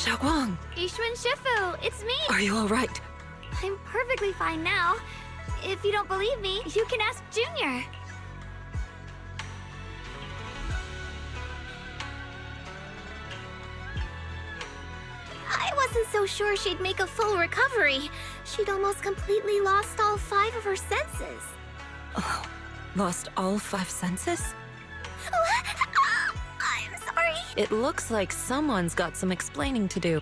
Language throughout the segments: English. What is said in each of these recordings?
Xiaoguang! Ishun Shifu, it's me! Are you alright? I'm perfectly fine now. If you don't believe me, you can ask Junior. I wasn't so sure she'd make a full recovery. She'd almost completely lost all 5 of her senses. Oh, lost all 5 senses? I'm sorry. It looks like someone's got some explaining to do.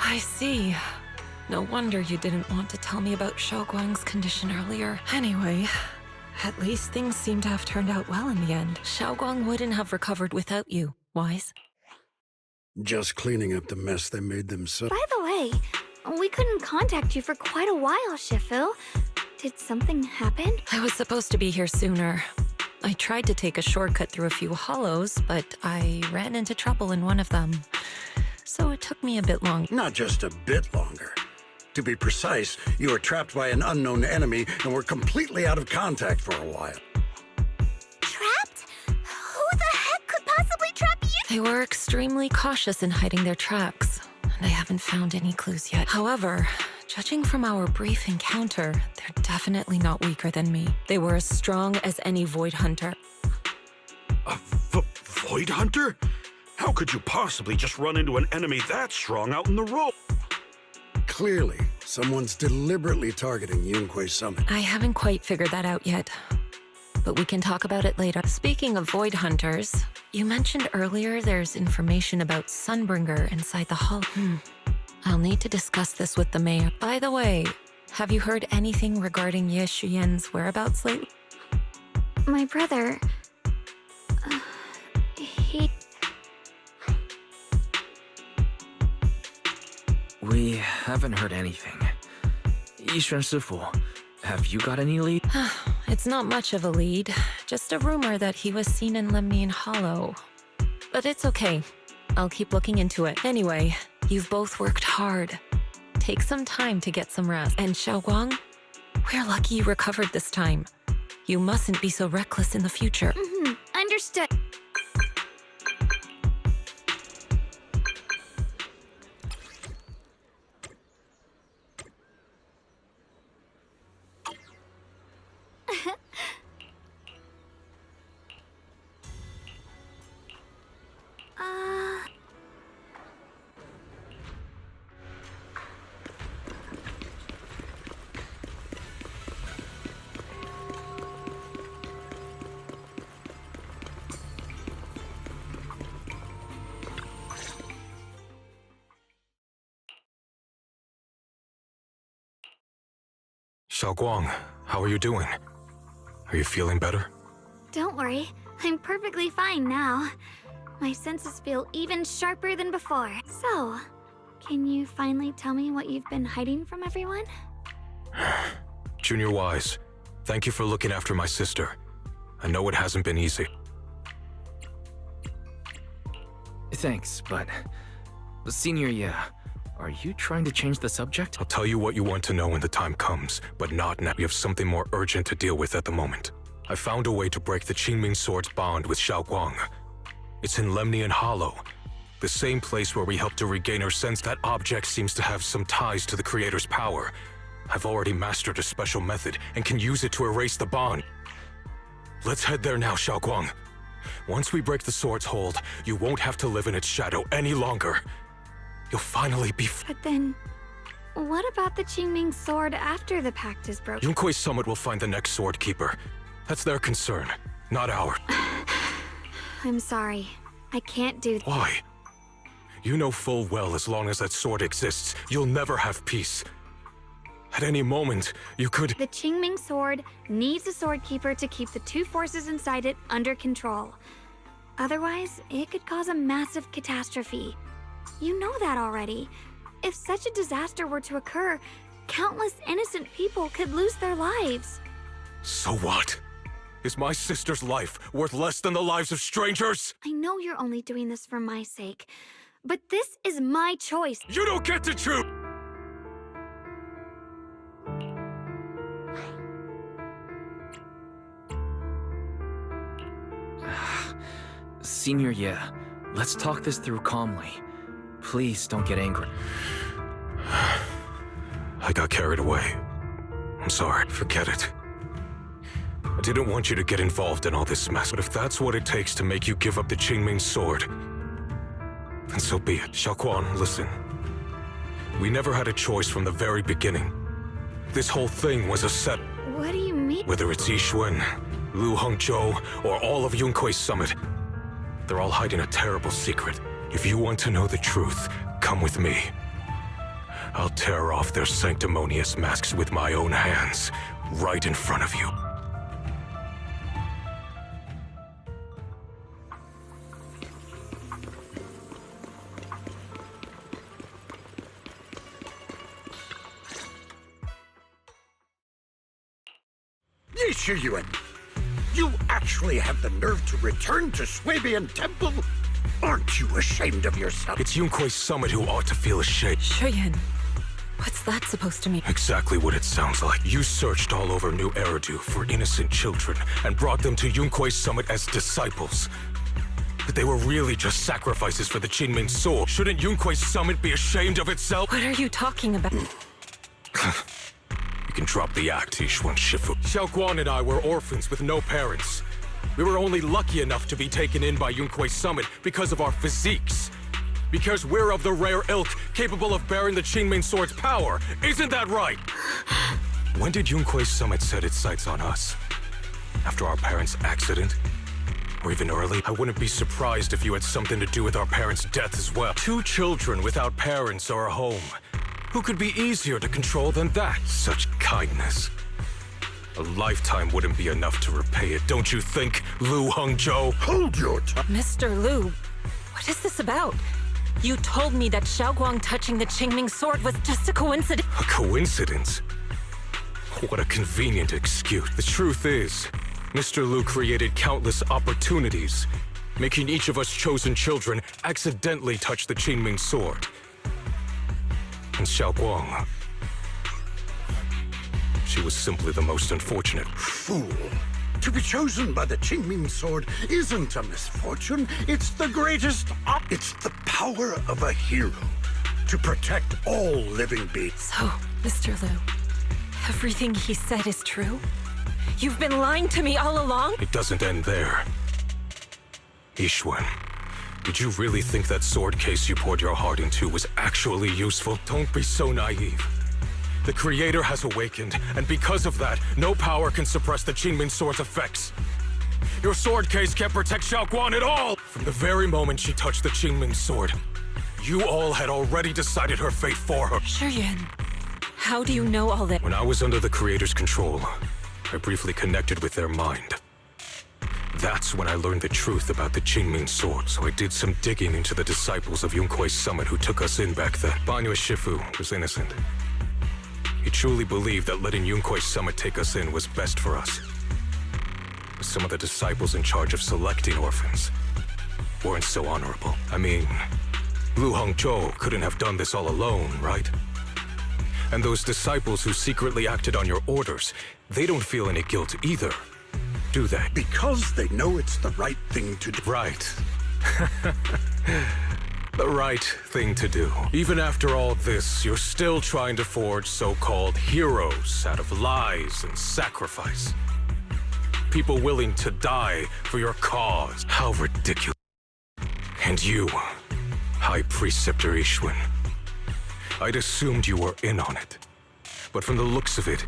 I see. No wonder you didn't want to tell me about Xiaoguang's condition earlier. Anyway, at least things seem to have turned out well in the end. Xiaoguang wouldn't have recovered without you, Wise. Just cleaning up the mess they made themselves. By the way, we couldn't contact you for quite a while, Shifu. Did something happen? I was supposed to be here sooner. I tried to take a shortcut through a few hollows, but I ran into trouble in one of them. So it took me a bit long. Not just a bit longer. To be precise, you were trapped by an unknown enemy and were completely out of contact for a while. Trapped? Who the heck could possibly trap you? They were extremely cautious in hiding their tracks, and I haven't found any clues yet. However, judging from our brief encounter, they're definitely not weaker than me. They were as strong as any Void Hunter. A Void Hunter? How could you possibly just run into an enemy that strong out in the road? Clearly, someone's deliberately targeting Yunquei Summit. I haven't quite figured that out yet, but we can talk about it later. Speaking of Void Hunters, you mentioned earlier there's information about Sunbringer inside the hall. I'll need to discuss this with the mayor. By the way, have you heard anything regarding Ye Shuyen's whereabouts lately? My brother... he... We haven't heard anything. Yishun Shifu, have you got any lead? It's not much of a lead, just a rumor that he was seen in Lemnian Hollow. But it's okay. I'll keep looking into it. Anyway, you've both worked hard. Take some time to get some rest. And Xiaoguang, we're lucky you recovered this time. You mustn't be so reckless in the future. Understood. Xiaoguang, how are you doing? Are you feeling better? Don't worry, I'm perfectly fine now. My senses feel even sharper than before. So, can you finally tell me what you've been hiding from everyone? Junior Wise, thank you for looking after my sister. I know it hasn't been easy. Thanks, but... Senior, yeah. Are you trying to change the subject? I'll tell you what you want to know when the time comes, but not now. We have something more urgent to deal with at the moment. I found a way to break the Qingming Sword's bond with Xiaoguang. It's in Lemnian Hollow, the same place where we helped to regain her sense that object seems to have some ties to the Creator's power. I've already mastered a special method and can use it to erase the bond. Let's head there now, Xiaoguang. Once we break the sword's hold, you won't have to live in its shadow any longer. You'll finally be But then, what about the Qingming sword after the pact is broken? Yunquei Summit will find the next sword keeper. That's their concern, not ours. I'm sorry. I can't do that. Why? You know full well as long as that sword exists, you'll never have peace. At any moment, you could— The Qingming sword needs a sword keeper to keep the two forces inside it under control. Otherwise, it could cause a massive catastrophe. You know that already. If such a disaster were to occur, countless innocent people could lose their lives. So what? Is my sister's life worth less than the lives of strangers? I know you're only doing this for my sake, but this is my choice. You don't get to choose! Senior, yeah. Let's talk this through calmly. Please don't get angry. I got carried away. I'm sorry. Forget it. I didn't want you to get involved in all this mess, but if that's what it takes to make you give up the Qingming sword, then so be it. Xiaoquan, listen. We never had a choice from the very beginning. This whole thing was a set. What do you mean? Whether it's Yixuan, Lu Hongzhou, or all of Yunkui's summit, they're all hiding a terrible secret. If you want to know the truth, come with me. I'll tear off their sanctimonious masks with my own hands, right in front of you. Yixuan, you actually have the nerve to return to Swabian Temple? Aren't you ashamed of yourself? It's Yunkui's summit who ought to feel ashamed. Shuyan, what's that supposed to mean? Exactly what it sounds like. You searched all over New Eridu for innocent children and brought them to Yunkui's summit as disciples. But they were really just sacrifices for the Qingming sword. Shouldn't Yunkui's summit be ashamed of itself? What are you talking about? You can drop the act, Yixuan Shifu. Xiaoguan and I were orphans with no parents. We were only lucky enough to be taken in by Yunkui's summit because of our physiques. Because we're of the rare ilk capable of bearing the Qingming sword's power. Isn't that right? When did Yunkui's summit set its sights on us? After our parents' accident? Or even early? I wouldn't be surprised if you had something to do with our parents' death as well. 2 children without parents or a home. Who could be easier to control than that? Such kindness. A lifetime wouldn't be enough to repay it, don't you think, Lu Hongzhou? Hold your tongue. Mr. Lu, what is this about? You told me that Xiaoguang touching the Qingming sword was just a coincidence. A coincidence? What a convenient excuse. The truth is, Mr. Lu created countless opportunities, making each of us chosen children accidentally touch the Qingming sword. And Xiaoguang, she was simply the most unfortunate. Fool. To be chosen by the Qingming sword isn't a misfortune. It's the greatest It's the power of a hero to protect all living beings. So, Mr. Lu, everything he said is true? You've been lying to me all along? It doesn't end there. Yixuan, did you really think that sword case you poured your heart into was actually useful? Don't be so naive. The Creator has awakened, and because of that, no power can suppress the Qingming sword's effects. Your sword case can't protect Xiaoguan at all! From the very moment she touched the Qingming sword, you all had already decided her fate for her. Shuyan, how do you know all that? When I was under the Creator's control, I briefly connected with their mind. That's when I learned the truth about the Qingming sword, so I did some digging into the disciples of Yunkui's summit who took us in back then. Banyue Shifu was innocent. He truly believed that letting Yunkui's summit take us in was best for us. But some of the disciples in charge of selecting orphans weren't so honorable. I mean, Lu Hongzhou couldn't have done this all alone, right? And those disciples who secretly acted on your orders, they don't feel any guilt either, do they? Because they know it's the right thing to do. Right. The right thing to do. Even after all this, you're still trying to forge so-called heroes out of lies and sacrifice. People willing to die for your cause. How ridiculous. And you, High Preceptor Yixuan, I'd assumed you were in on it. But from the looks of it,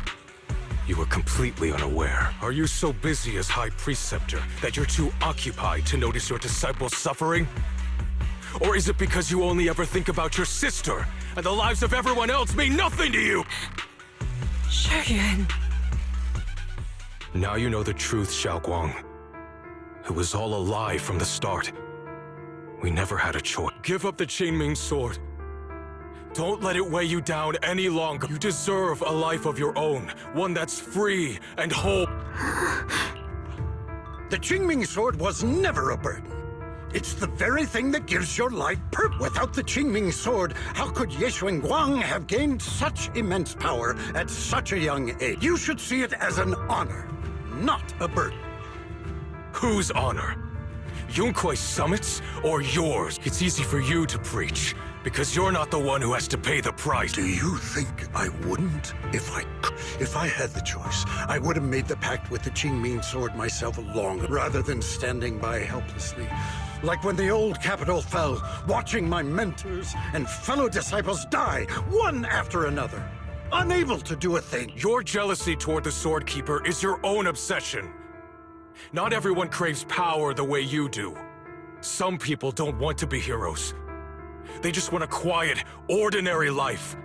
you were completely unaware. Are you so busy as High Preceptor that you're too occupied to notice your disciples suffering? Or is it because you only ever think about your sister, and the lives of everyone else mean nothing to you? Shuyan. Now you know the truth, Xiaoguang. It was all a lie from the start. We never had a choice. Give up the Qingming sword. Don't let it weigh you down any longer. You deserve a life of your own, one that's free and whole. The Qingming sword was never a burden. It's the very thing that gives your life purpose. Without the Qingming sword, how could Yixuan Guang have gained such immense power at such a young age? You should see it as an honor, not a burden. Whose honor? Yunque's summits or yours? It's easy for you to preach, because you're not the one who has to pay the price. Do you think I wouldn't? If I had the choice, I would have made the pact with the Qingming sword myself rather than standing by helplessly. Like when the old capital fell, watching my mentors and fellow disciples die, one after another, unable to do a thing. Your jealousy toward the Sword Keeper is your own obsession. Not everyone craves power the way you do. Some people don't want to be heroes. They just want a quiet, ordinary life.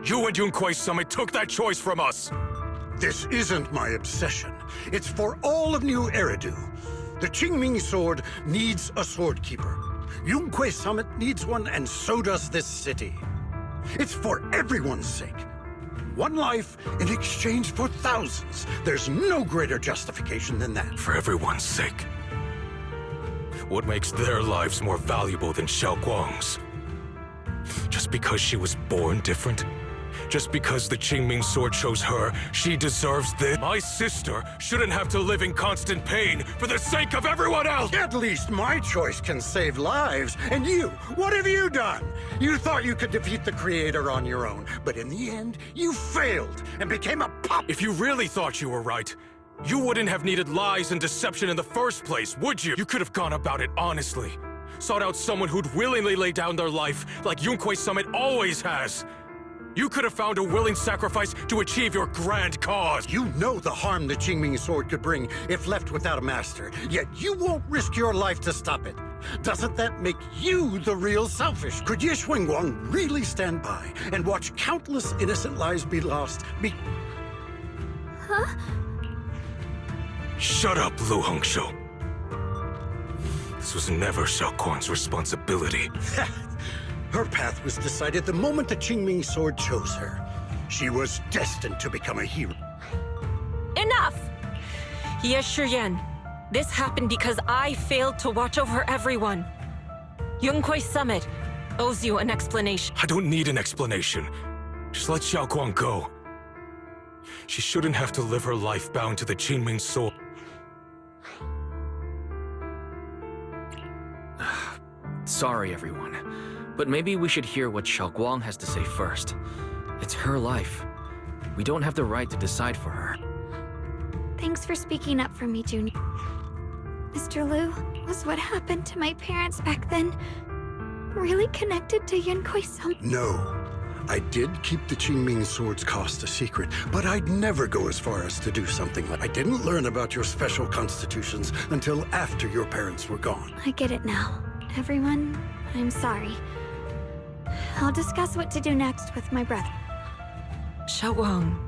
You and Yunque's Summit took that choice from us. This isn't my obsession. It's for all of New Eridu. The Qingming sword needs a sword keeper. Yunque's Summit needs one, and so does this city. It's for everyone's sake. One life in exchange for thousands. There's no greater justification than that. For everyone's sake. What makes their lives more valuable than Xiaoguang's? Just because she was born different? Just because the Qingming sword chose her, she deserves this? My sister shouldn't have to live in constant pain for the sake of everyone else! At least my choice can save lives. And you, what have you done? You thought you could defeat the Creator on your own, but in the end, you failed and became a pup. If you really thought you were right, you wouldn't have needed lies and deception in the first place, would you? You could have gone about it honestly. Sought out someone who'd willingly lay down their life, like Yunque's Summit always has. You could have found a willing sacrifice to achieve your grand cause. You know the harm the Qingming sword could bring if left without a master, yet you won't risk your life to stop it. Doesn't that make you the real selfish? Could Ye Xuanguang really stand by and watch countless innocent lives be lost? Shut up, Lu Hongshou. This was never Xiaoguang's responsibility. Her path was decided the moment the Qingming sword chose her. She was destined to become a hero. Enough! Ye Shiyan, this happened because I failed to watch over everyone. Yunque's Summit owes you an explanation. I don't need an explanation. Just let Xiaoguang go. She shouldn't have to live her life bound to the Qingming sword. Sorry, everyone. But maybe we should hear what Xiaoguang has to say first. It's her life. We don't have the right to decide for her. Thanks for speaking up for me, Junior. Mr. Liu, was what happened to my parents back then really connected to Yunque's Summit? No. I did keep the Qingming sword's cost a secret, but I'd never go as far as to do something like... I didn't learn about your special constitutions until after your parents were gone. I get it now. Everyone, I'm sorry. I'll discuss what to do next with my brother. Xiaoguang,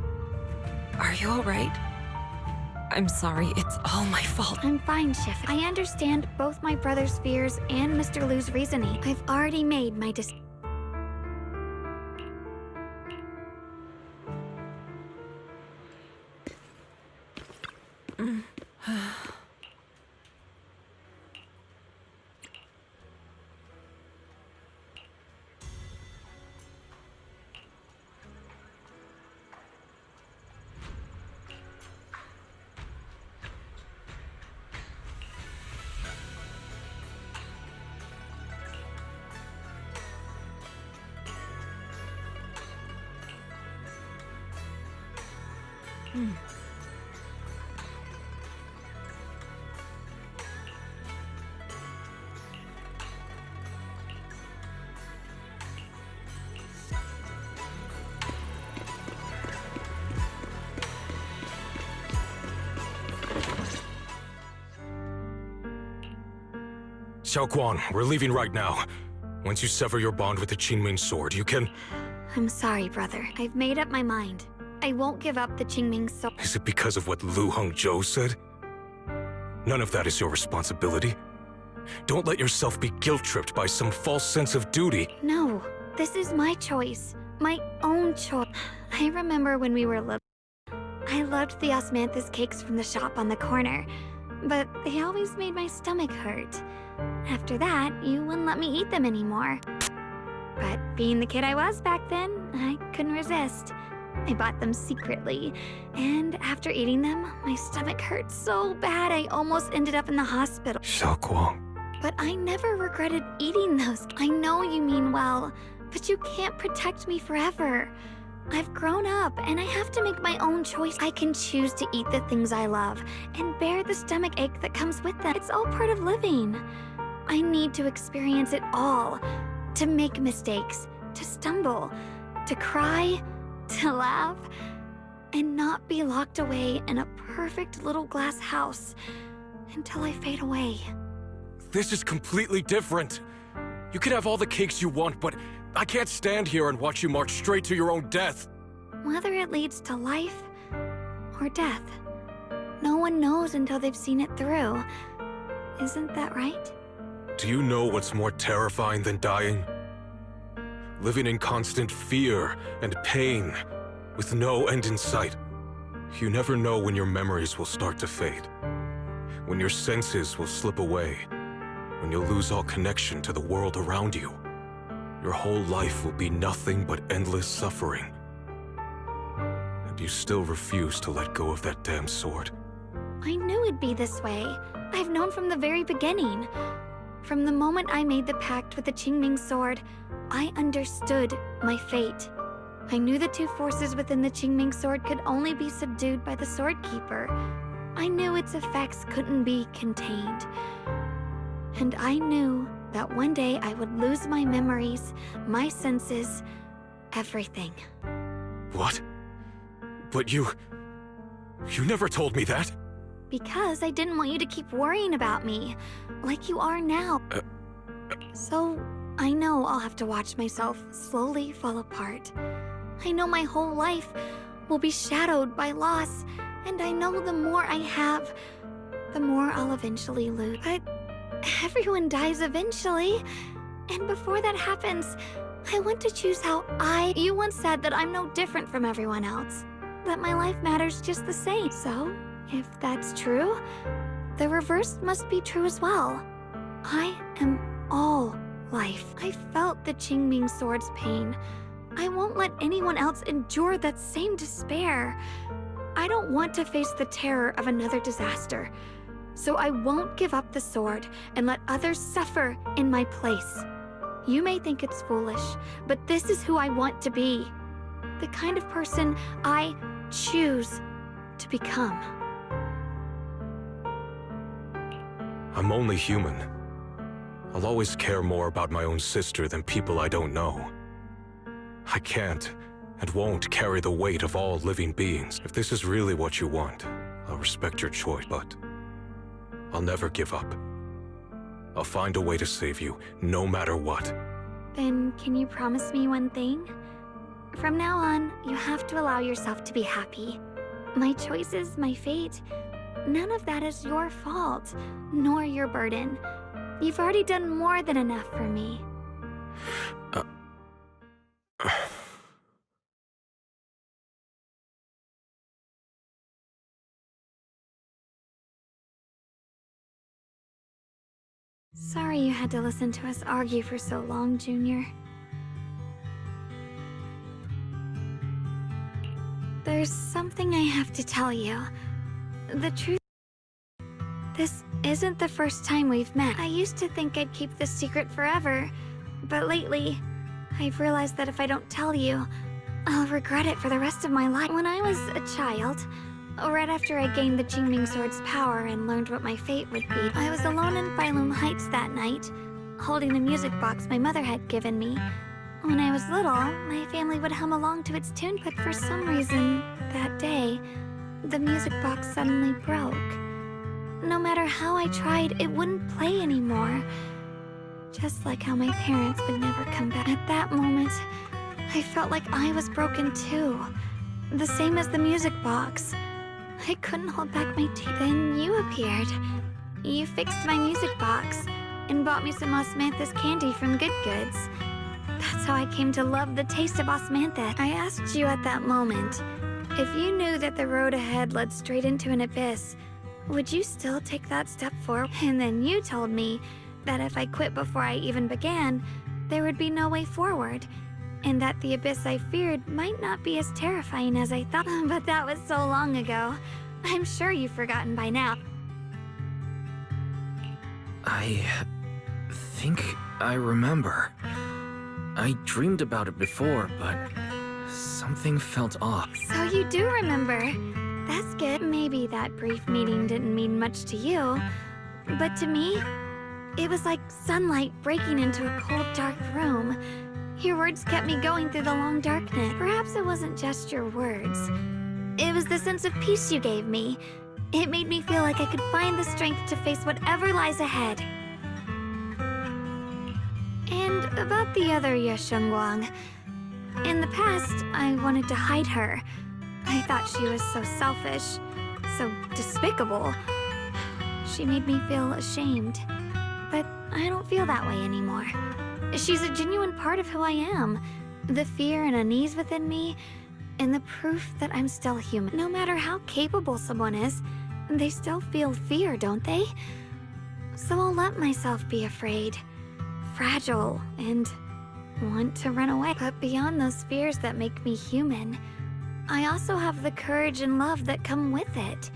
are you all right? I'm sorry, it's all my fault. I'm fine, Shift. I understand both my brother's fears and Mr. Liu's reasoning. I've already made my decision. Xiaoguang, we're leaving right now. Once you sever your bond with the Qingming sword, you can... I'm sorry, brother. I've made up my mind. I won't give up the Qingming sword. Is it because of what Lu Hongzhou said? None of that is your responsibility. Don't let yourself be guilt-tripped by some false sense of duty. No, this is my choice. My own choice. I remember when we were little. I loved the osmanthus cakes from the shop on the corner, but they always made my stomach hurt. After that, you wouldn't let me eat them anymore. But being the kid I was back then, I couldn't resist. I bought them secretly, and after eating them, my stomach hurt so bad I almost ended up in the hospital. Xiaoguang, But I never regretted eating those. I know you mean well, but you can't protect me forever. I've grown up, and I have to make my own choice. I can choose to eat the things I love, and bear the stomach ache that comes with them. It's all part of living. I need to experience it all. To make mistakes, to stumble, to cry, to laugh, and not be locked away in a perfect little glass house until I fade away. This is completely different. You can have all the cakes you want, but I can't stand here and watch you march straight to your own death. Whether it leads to life or death, no one knows until they've seen it through. Isn't that right? Do you know what's more terrifying than dying? Living in constant fear and pain, with no end in sight. You never know when your memories will start to fade, when your senses will slip away, when you'll lose all connection to the world around you. Your whole life will be nothing but endless suffering. And you still refuse to let go of that damn sword. I knew it'd be this way. I've known from the very beginning. From the moment I made the pact with the Qingming sword, I understood my fate. I knew the two forces within the Qingming sword could only be subdued by the Sword Keeper. I knew its effects couldn't be contained. And I knew that one day I would lose my memories, my senses, everything. What? But you never told me that. Because I didn't want you to keep worrying about me, like you are now. So, I know I'll have to watch myself slowly fall apart. I know my whole life will be shadowed by loss, and I know the more I have, the more I'll eventually lose. But everyone dies eventually, and before that happens, I want to choose how You once said that I'm no different from everyone else, that my life matters just the same. So, if that's true, the reverse must be true as well. I am all life. I felt the Qingming sword's pain. I won't let anyone else endure that same despair. I don't want to face the terror of another disaster. So I won't give up the sword and let others suffer in my place. You may think it's foolish, but this is who I want to be. The kind of person I choose to become. I'm only human. I'll always care more about my own sister than people I don't know. I can't and won't carry the weight of all living beings. If this is really what you want, I'll respect your choice, but I'll never give up. I'll find a way to save you, no matter what. Then can you promise me one thing? From now on, you have to allow yourself to be happy. My choices, my fate, none of that is your fault, nor your burden. You've already done more than enough for me. Sorry you had to listen to us argue for so long, Junior. There's something I have to tell you. The truth... This isn't the first time we've met. I used to think I'd keep this secret forever, but lately, I've realized that if I don't tell you, I'll regret it for the rest of my life. When I was a child, right after I gained the Qingming sword's power and learned what my fate would be, I was alone in Phylum Heights that night, holding the music box my mother had given me. When I was little, my family would hum along to its tune, but for some reason, that day, the music box suddenly broke. No matter how I tried, it wouldn't play anymore. Just like how my parents would never come back. At that moment, I felt like I was broken too. The same as the music box. I couldn't hold back my tears. Then you appeared. You fixed my music box and bought me some osmanthus candy from Good Goods. That's how I came to love the taste of osmanthus. I asked you at that moment, if you knew that the road ahead led straight into an abyss, would you still take that step forward? And then you told me that if I quit before I even began, there would be no way forward, and that the abyss I feared might not be as terrifying as I thought. But that was so long ago. I'm sure you've forgotten by now. think I remember. I dreamed about it before, but something felt off. So you do remember. That's good. Maybe that brief meeting didn't mean much to you, but to me, it was like sunlight breaking into a cold, dark room. Your words kept me going through the long darkness. Perhaps it wasn't just your words. It was the sense of peace you gave me. It made me feel like I could find the strength to face whatever lies ahead. And about the other Yeshengguang, in the past, I wanted to hide her. I thought she was so selfish, so despicable. She made me feel ashamed. But I don't feel that way anymore. She's a genuine part of who I am. The fear and unease within me, and the proof that I'm still human. No matter how capable someone is, they still feel fear, don't they? So I'll let myself be afraid, fragile, and want to run away. But beyond those fears that make me human, I also have the courage and love that come with it.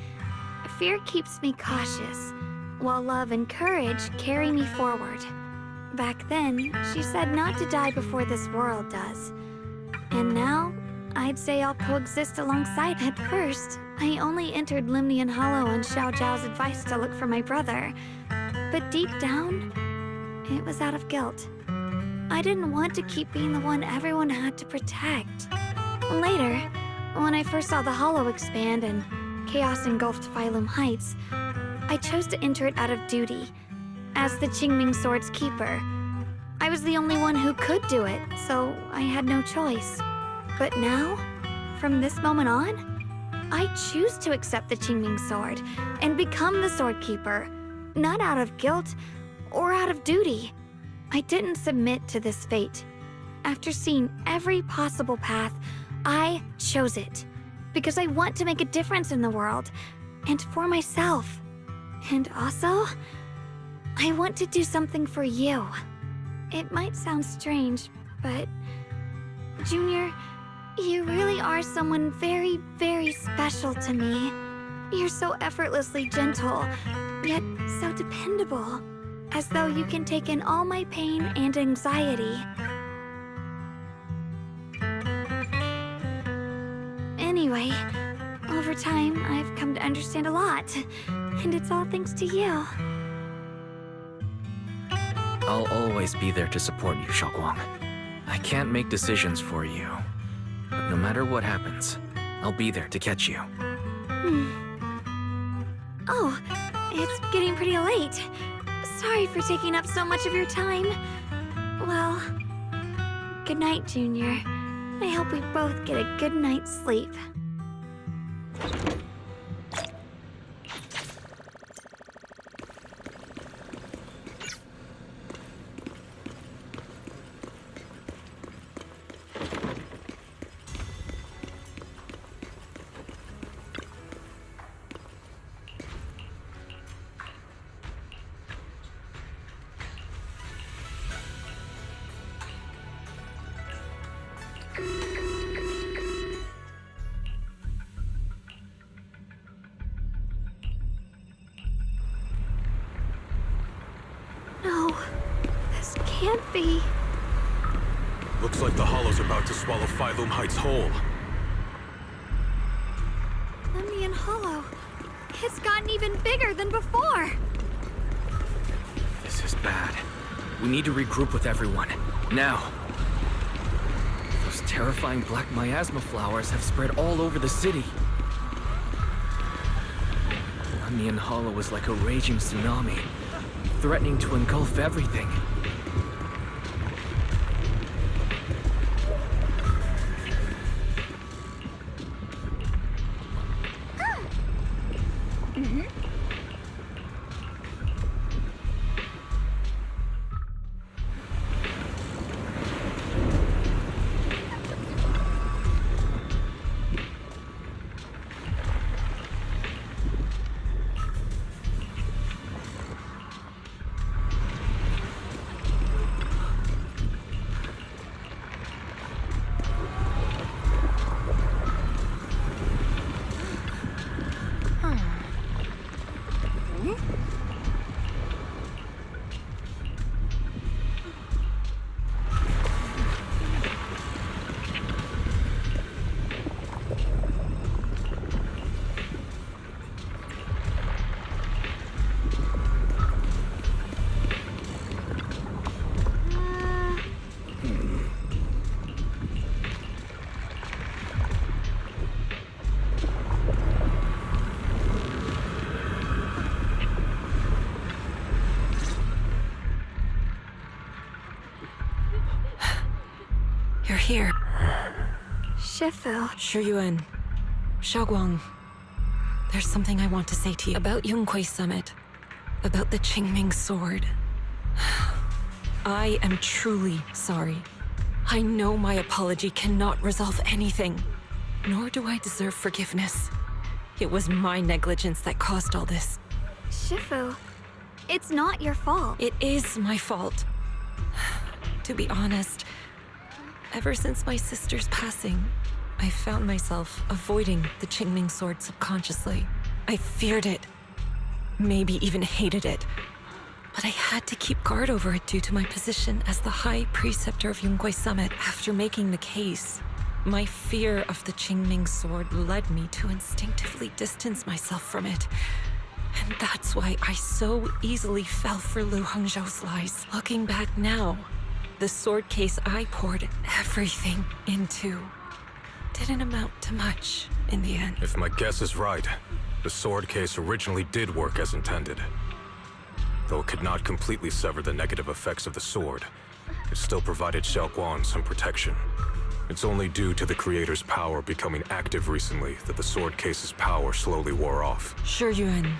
Fear keeps me cautious, while love and courage carry me forward. Back then, she said not to die before this world does. And now, I'd say I'll coexist alongside. At first, I only entered Lemnian Hollow on Xiao Zhao's advice to look for my brother. But deep down, it was out of guilt. I didn't want to keep being the one everyone had to protect. Later, when I first saw the Hollow expand and chaos engulfed Phylum Heights, I chose to enter it out of duty. As the Qingming Sword's keeper, I was the only one who could do it, so I had no choice. But now, from this moment on, I choose to accept the Qingming Sword and become the Sword Keeper, not out of guilt or out of duty. I didn't submit to this fate. After seeing every possible path, I chose it because I want to make a difference in the world and for myself. And also, I want to do something for you. It might sound strange, but Junior, you really are someone very, very special to me. You're so effortlessly gentle, yet so dependable, as though you can take in all my pain and anxiety. Anyway, over time, I've come to understand a lot, and it's all thanks to you. I'll always be there to support you, Xiaoguang. I can't make decisions for you, but no matter what happens, I'll be there to catch you. Oh, it's getting pretty late. Sorry for taking up so much of your time. Well, good night, Junior. I hope we both get a good night's sleep. No, this can't be. Looks like the Hollow's about to swallow Phylum Heights whole. Lemnian Hollow. It's gotten even bigger than before. This is bad. We need to regroup with everyone. Now. Those terrifying black miasma flowers have spread all over the city. Lemnian Hollow is like a raging tsunami, threatening to engulf everything. here. Shifu. Shuyuan, Xiaoguang, there's something I want to say to you about Yunquei Summit, about the Qingming Sword. I am truly sorry. I know my apology cannot resolve anything, nor do I deserve forgiveness. It was my negligence that caused all this. Shifu, it's not your fault. It is my fault. To be honest, ever since my sister's passing, I found myself avoiding the Qingming Sword subconsciously. I feared it, maybe even hated it. But I had to keep guard over it due to my position as the High Preceptor of Yunquei Summit. After making the case, my fear of the Qingming Sword led me to instinctively distance myself from it. And that's why I so easily fell for Lu Hangzhou's lies. Looking back now, the sword case I poured everything into didn't amount to much in the end. If my guess is right, the sword case originally did work as intended. Though it could not completely sever the negative effects of the sword, it still provided Xiaoguang some protection. It's only due to the creator's power becoming active recently that the sword case's power slowly wore off. Shuyuan,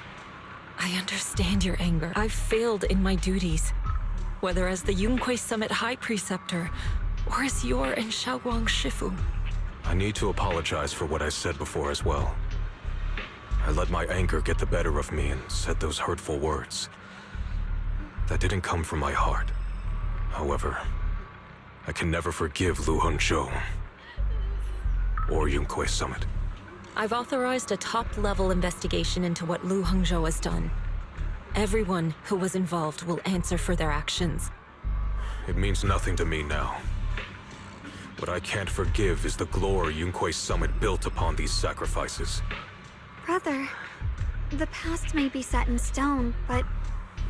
I understand your anger. I've failed in my duties, whether as the Yunquei Summit High Preceptor or as your and Xiaoguang's Shifu. I need to apologize for what I said before as well. I let my anger get the better of me and said those hurtful words. That didn't come from my heart. However, I can never forgive Lu Hangzhou or Yunquei Summit. I've authorized a top-level investigation into what Lu Hangzhou has done. Everyone who was involved will answer for their actions. It means nothing to me now. What I can't forgive is the glory Yunquei Summit built upon these sacrifices. Brother, the past may be set in stone, but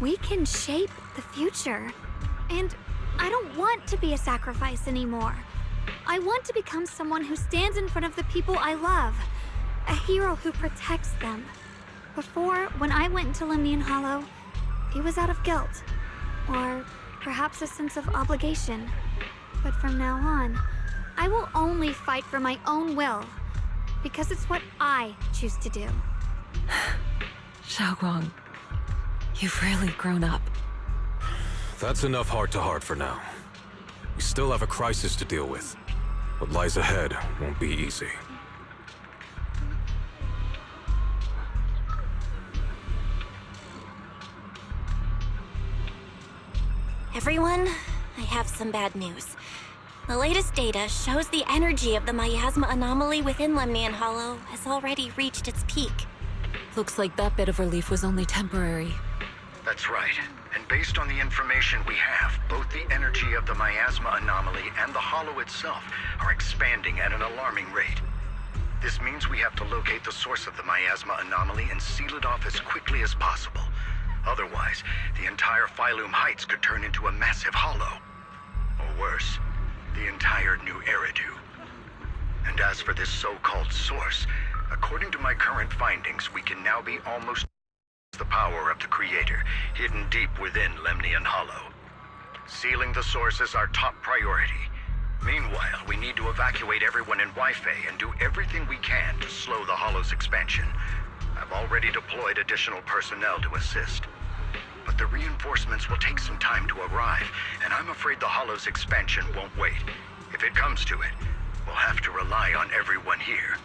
we can shape the future. And I don't want to be a sacrifice anymore. I want to become someone who stands in front of the people I love. A hero who protects them. Before, when I went into Lemnian Hollow, it was out of guilt. Or perhaps a sense of obligation. But from now on, I will only fight for my own will. Because it's what I choose to do. Xiaoguang, you've really grown up. That's enough heart-to-heart for now. We still have a crisis to deal with. What lies ahead won't be easy. Everyone, I have some bad news. The latest data shows the energy of the miasma anomaly within Lemnian Hollow has already reached its peak. Looks like that bit of relief was only temporary. That's right. And based on the information we have, both the energy of the miasma anomaly and the hollow itself are expanding at an alarming rate. This means we have to locate the source of the miasma anomaly and seal it off as quickly as possible. Otherwise, the entire Phylum Heights could turn into a massive hollow. Or worse, the entire New Eridu. And as for this so-called source, according to my current findings, we can now be almost the power of the Creator, hidden deep within Lemnian Hollow. Sealing the source is our top priority. Meanwhile, we need to evacuate everyone in Weifei and do everything we can to slow the Hollow's expansion. I've already deployed additional personnel to assist. But the reinforcements will take some time to arrive, and I'm afraid the Hollow's expansion won't wait. If it comes to it, we'll have to rely on everyone here.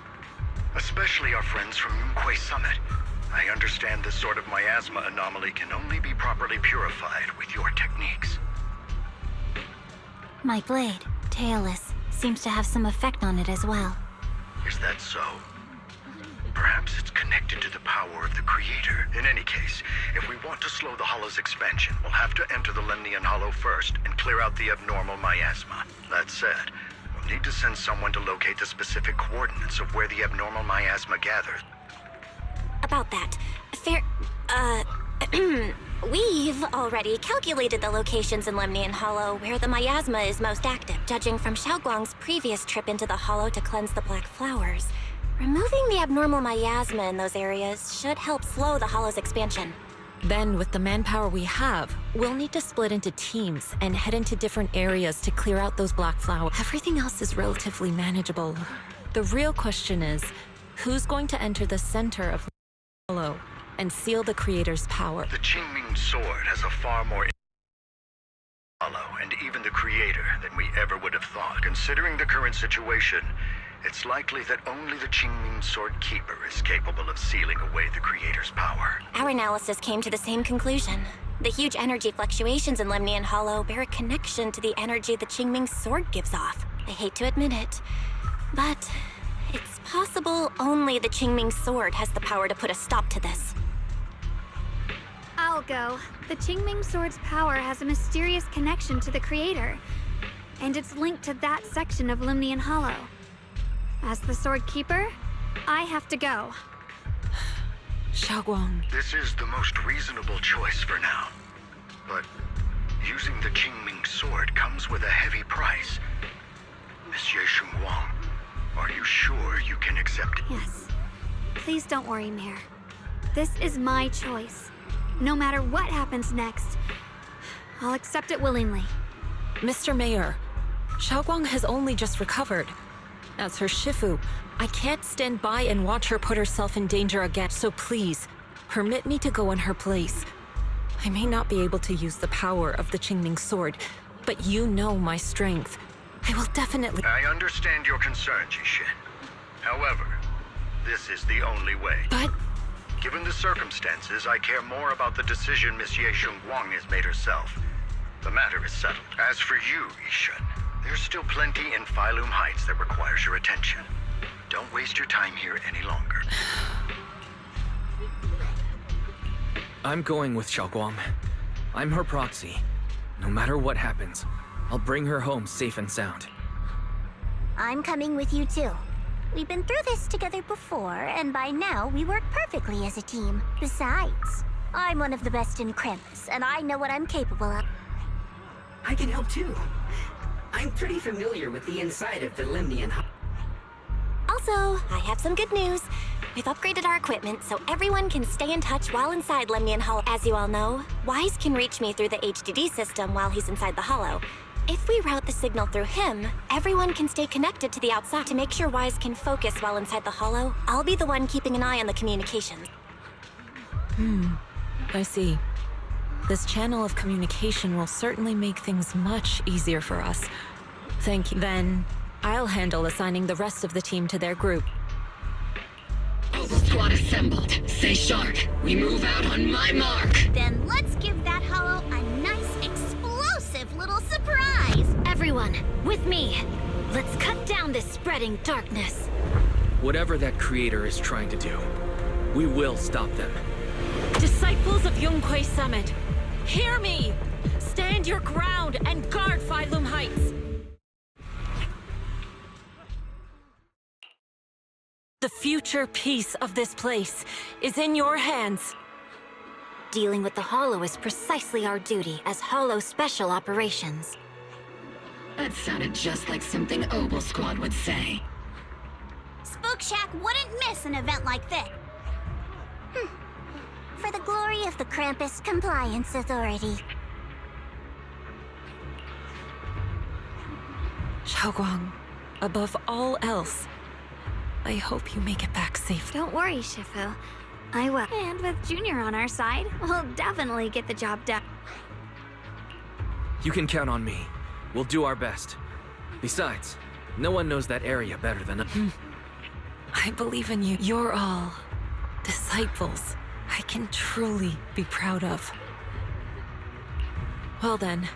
Especially our friends from Yunquei Summit. I understand this sort of miasma anomaly can only be properly purified with your techniques. My blade, Tailless, seems to have some effect on it as well. Is that so? Perhaps it's connected to the power of the Creator. In any case, if we want to slow the Hollow's expansion, we'll have to enter the Lemnian Hollow first and clear out the abnormal miasma. That said, we'll need to send someone to locate the specific coordinates of where the abnormal miasma gathered. About that, we've already calculated the locations in Lemnian Hollow where the miasma is most active, judging from Xiaoguang's previous trip into the Hollow to cleanse the Black Flowers. Removing the abnormal miasma in those areas should help slow the Hollow's expansion. Then, with the manpower we have, we'll need to split into teams and head into different areas to clear out those black flowers. Everything else is relatively manageable. The real question is, who's going to enter the center of Hollow and seal the Creator's power? The Qingming Sword has a far more Hollow and even the Creator than we ever would have thought. Considering the current situation, it's likely that only the Qingming Sword Keeper is capable of sealing away the Creator's power. Our analysis came to the same conclusion. The huge energy fluctuations in Lemnian Hollow bear a connection to the energy the Qingming Sword gives off. I hate to admit it, but it's possible only the Qingming Sword has the power to put a stop to this. I'll go. The Qingming Sword's power has a mysterious connection to the Creator, and it's linked to that section of Lemnian Hollow. As the Sword Keeper, I have to go. Xiaoguang. This is the most reasonable choice for now. But using the Qingming Sword comes with a heavy price. Monsieur Xinguang, are you sure you can accept it? Yes. Please don't worry, Mayor. This is my choice. No matter what happens next, I'll accept it willingly. Mr. Mayor, Xiaoguang has only just recovered. As her Shifu, I can't stand by and watch her put herself in danger again, so please, permit me to go in her place. I may not be able to use the power of the Qingming Sword, but you know my strength. I will definitely— I understand your concern, Jixin. However, this is the only way. But— Given the circumstances, I care more about the decision Miss Ye Xinguang has made herself. The matter is settled. As for you, Yishen, there's still plenty in Phylum Heights that requires your attention. Don't waste your time here any longer. I'm going with Xiaoguang. I'm her proxy. No matter what happens, I'll bring her home safe and sound. I'm coming with you too. We've been through this together before, and by now we work perfectly as a team. Besides, I'm one of the best in Krampus, and I know what I'm capable of. I can help too. I'm pretty familiar with the inside of the Lemnian. Also, I have some good news. We've upgraded our equipment so everyone can stay in touch while inside Lemnian Hollow. As you all know, Wise can reach me through the HDD system while he's inside the Hollow. If we route the signal through him, everyone can stay connected to the outside. To make sure Wise can focus while inside the Hollow, I'll be the one keeping an eye on the communications. I see. This channel of communication will certainly make things much easier for us. Thank you. Then, I'll handle assigning the rest of the team to their group. All the squad assembled. Stay sharp. We move out on my mark. Then let's give that hollow a nice, explosive little surprise! Everyone, with me. Let's cut down this spreading darkness. Whatever that creator is trying to do, we will stop them. Disciples of Yonghui Summit, hear me! Stand your ground and guard Phylum Heights! The future peace of this place is in your hands. Dealing with the Hollow is precisely our duty as Hollow Special Operations. That sounded just like something Obel Squad would say. Spook Shack wouldn't miss an event like this. For the glory of the Krampus Compliance Authority. Xiaoguang, above all else, I hope you make it back safe. Don't worry, Shifu. I will. And with Junior on our side, we'll definitely get the job done. You can count on me. We'll do our best. Besides, no one knows that area better than us. I believe in you. You're all disciples I can truly be proud of. Well then,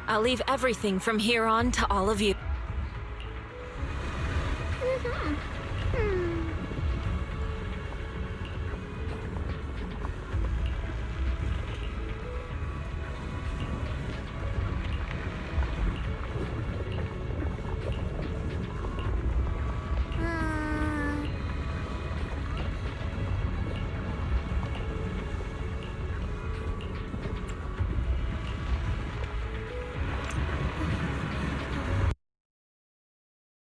I'll leave everything from here on to all of you.